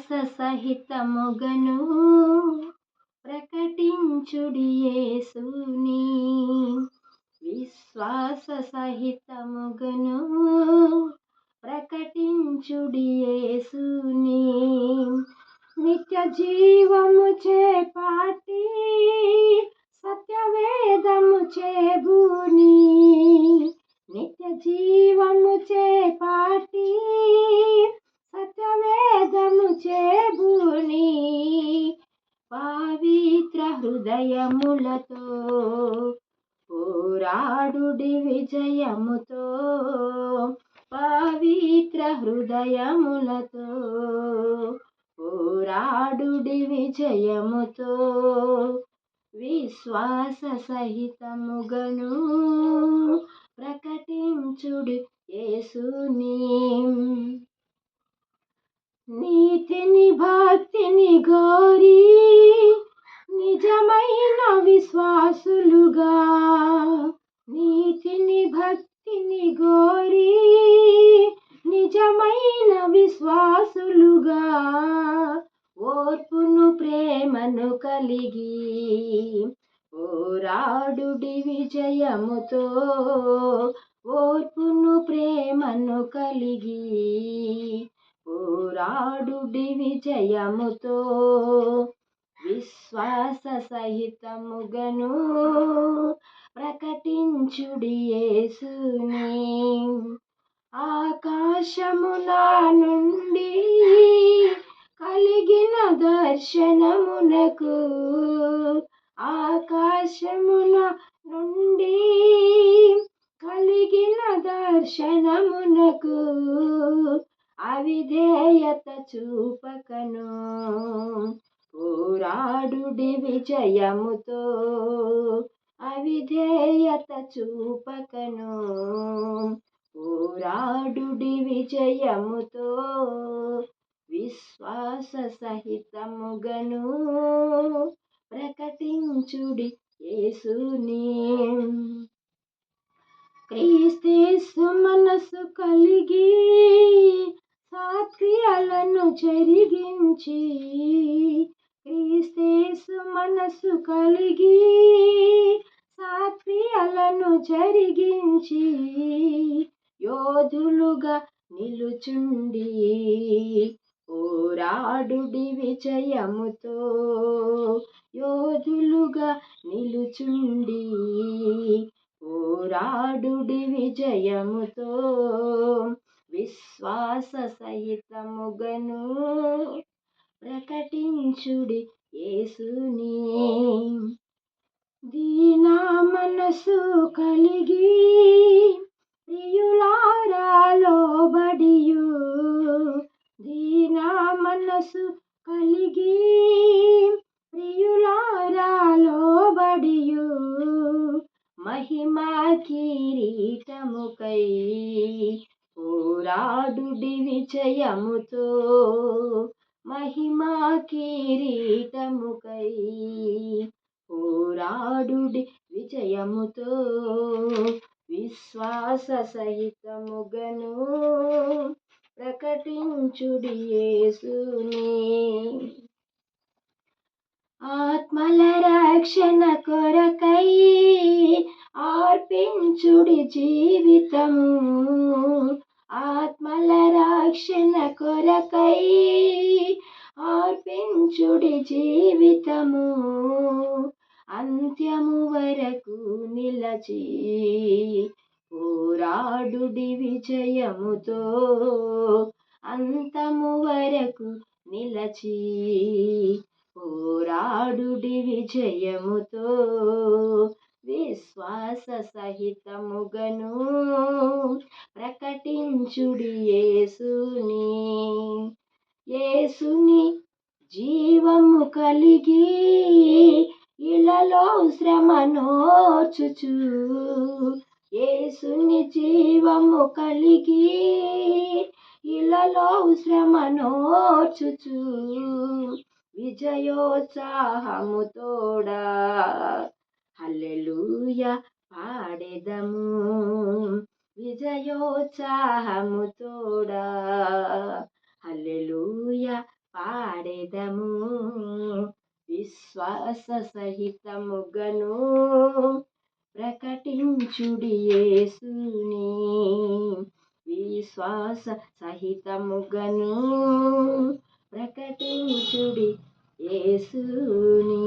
సహితముగను ప్రకటించుడి యేసుని. విశ్వాస సహితముగను ప్రకటించుడి యేసుని. నిత్య జీవము చేపాటి సత్యవేదము చేబూని. నిత్య జీవము చేపాటి సత్యవేదము చేబూని. పవిత్ర హృదయములతో పోరాడుడి విజయముతో. పవిత్ర హృదయములతో పోరాడుడి విజయముతో. విశ్వాస సహితముగను ప్రకటించుడి యేసుని. నీతిని భక్తిని గోరి నిజమైన విశ్వాసులుగా. నీతిని భక్తిని గోరి నిజమైన విశ్వాసులుగా. ఓర్పును ప్రేమను కలిగి పోరాడుడి విజయముతో. ఓర్పును ప్రేమను కలిగి పోరాడుడి విజయముతో. విశ్వాస సహితముగను ప్రకటించుడి యేసుని. ఆకాశమున నుండి కలిగిన దర్శనమునకు. ఆకాశమున నుండి కలిగిన దర్శనమునకు అవిధేయత చూపకను పోరాడుడి విజయముతో. అవిధేయత చూపకను పోరాడుడి విజయముతో. విశ్వాస సహితముగను ప్రకటించుడి యేసుని. క్రీస్తు మనసు కలిగి సత్క్రియలను జరిగించి. క్రీస్తు మనసు కలిగి సత్క్రియలను జరిగించి. యోధులుగా నిలుచుండి పోరాడుడి విజయముతో. యోధులుగా నిలుచుండి పోరాడుడి విజయముతో. విశ్వాస సహితముగను ప్రకటించుడి యేసుని. దీన మనసు కలిగి ప్రియులారా లోబడియు. దీన మనసు కలిగి ప్రియులారా లోబడియు. మహిమా కిరీటముకై పోరాడుడి విజయముతో. మహిమా కిరీటముకై పోరాడుడి విజయముతో. విశ్వాస సహితముగను ప్రకటించుడి యేసుని. ఆత్మల రక్షణ కొరకై అర్పించుడి జీవితము. ఆత్మల రక్షణ కొరకై అర్పించుడి జీవితము. అంత్యము వరకు నిలచి పోరాడుడి విజయముతో. అంతము వరకు నిలచి పోరాడుడి విజయముతో. విశ్వాస సహితముగను ప్రకటించుడి యేసుని. యేసుని జీవము కలిగి ఇలలో శ్రమ నోర్చుచు. యేసుని జీవము కలిగి ఇలలో శ్రమ నోర్చుచు. విజయోత్సాహము తోడా హల్లెలూయా పాడెదము. విజయోత్సాహము తోడా హల్లెలూయా పాడెదము విశ్వాస సహితముగను ప్రకటించుడి యేసుని విశ్వాస సహితముగను ప్రకటించుడి యేసుని